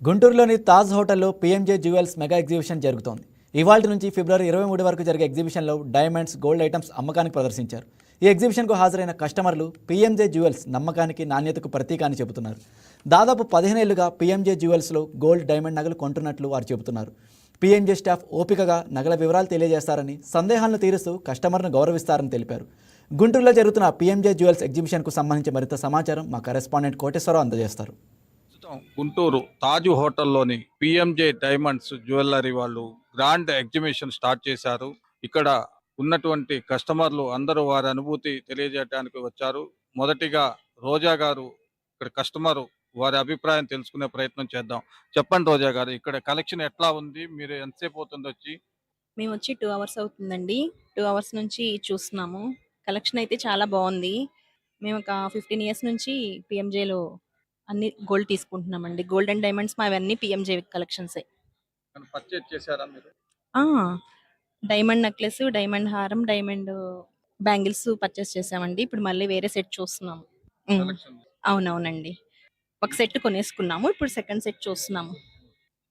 గుంటూరులోని తాజ్ హోటల్లో PMJ jewels mega exhibition జరుగుతోంది. ఇవాల్టి నుంచి ఫిబ్రవరి 23 వరకు జరిగే ఎగ్జిబిషన్లో డైమండ్స్, గోల్డ్ ఐటమ్స్ అమ్మకానికి ప్రదర్శించారు. ఈ ఎగ్జిబిషన్కు హాజరైన కస్టమర్లు పీఎంజే జ్యువెల్స్ నమ్మకానికి, నాణ్యతకు ప్రతీక అని చెబుతున్నారు. దాదాపు 15 ఏళ్లుగా పీఎంజే జ్యువెల్స్లో గోల్డ్, డైమండ్ నగలు కొంటున్నట్లు వారు చెబుతున్నారు. పీఎంజే స్టాఫ్ ఓపికగా నగల వివరాలు తెలియజేస్తారని, సందేహాలను తీరుస్తూ కస్టమర్ను గౌరవిస్తారని తెలిపారు. గుంటూరులో జరుగుతున్న పీఎంజే జ్యువెల్స్ ఎగ్జిబిషన్కు సంబంధించి మరింత సమాచారం మా కరెస్పాండెంట్ కోటేశ్వరరావు అందజేస్తారు. గుంటూరు తాజ్ హోటల్లోని పిఎంజే డైమండ్స్ జ్యువెలరీ వాళ్ళు గ్రాండ్ ఎగ్జిబిషన్ స్టార్ట్ చేశారు. ఇక్కడ ఉన్నటువంటి కస్టమర్లు అందరూ వారి అనుభూతి తెలియజేయడానికి వచ్చారు. మొదటిగా రోజా గారు ఇక్కడ కస్టమర్ వారి అభిప్రాయం తెలుసుకునే ప్రయత్నం చేద్దాం. చెప్పండి రోజా గారు, ఇక్కడ కలెక్షన్ ఎట్లా ఉంది? మీరు ఎంతసేపు అవుతుంది వచ్చి? మేము వచ్చి 2 అవర్స్ అవుతుందండి. 2 అవర్స్ నుంచి చూస్తున్నాము. కలెక్షన్ అయితే చాలా బావుంది. మేము ఒక 15 ఇయర్స్ నుంచి పీఎంజేలో అన్ని గోల్డ్ తీసుకుంటున్నామండి. గోల్డ్ అండ్ డైమండ్స్ మావన్నీ పీఎంజే కలెక్షన్సే. పర్చేజ్ చేశారా మీరు? ఆ! డైమండ్ నెక్లెస్, డైమండ్ హారం, డైమండ్ బ్యాంగిల్స్ పర్చేస్ చేశామండి. ఇప్పుడు మళ్ళీ వేరే సెట్ చూస్తున్నాము. హ్మ్. కలెక్షన్ అవునవునండి. ఒక సెట్ కొనేసుకున్నాము. ఇప్పుడు సెకండ్ సెట్ చూస్తున్నాము.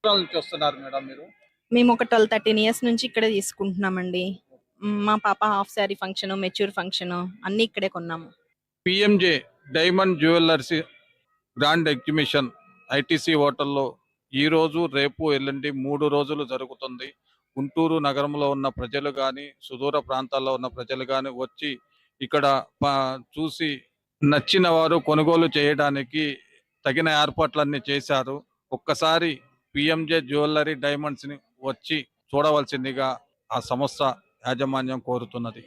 నుంచి వస్తున్నారు మేడం మీరు? మేము ఒక 12, 13 ఇయర్స్ నుంచి ఇక్కడే తీసుకుంటున్నామండి. మా పాప half sorry function, mature function అన్నీ ఇక్కడే కొన్నాము. PMJ diamond jewellers grand exhibition ITC హోటల్లో ఈ రోజు, రేపు, ఎల్లుండి 3 రోజులు జరుగుతుంది. గుంటూరు నగరంలో ఉన్న ప్రజలు కానీ, సుదూర ప్రాంతాల్లో ఉన్న ప్రజలు కానీ వచ్చి ఇక్కడ చూసి నచ్చిన వారు కొనుగోలు చేయడానికి తగిన ఏర్పాట్లన్నీ చేశారు. ఒక్కసారి పిఎంజే జ్యువెలరీ డైమండ్స్ని వచ్చి చూడవలసిందిగా ఆ సంస్థ యాజమాన్యం కోరుతున్నది.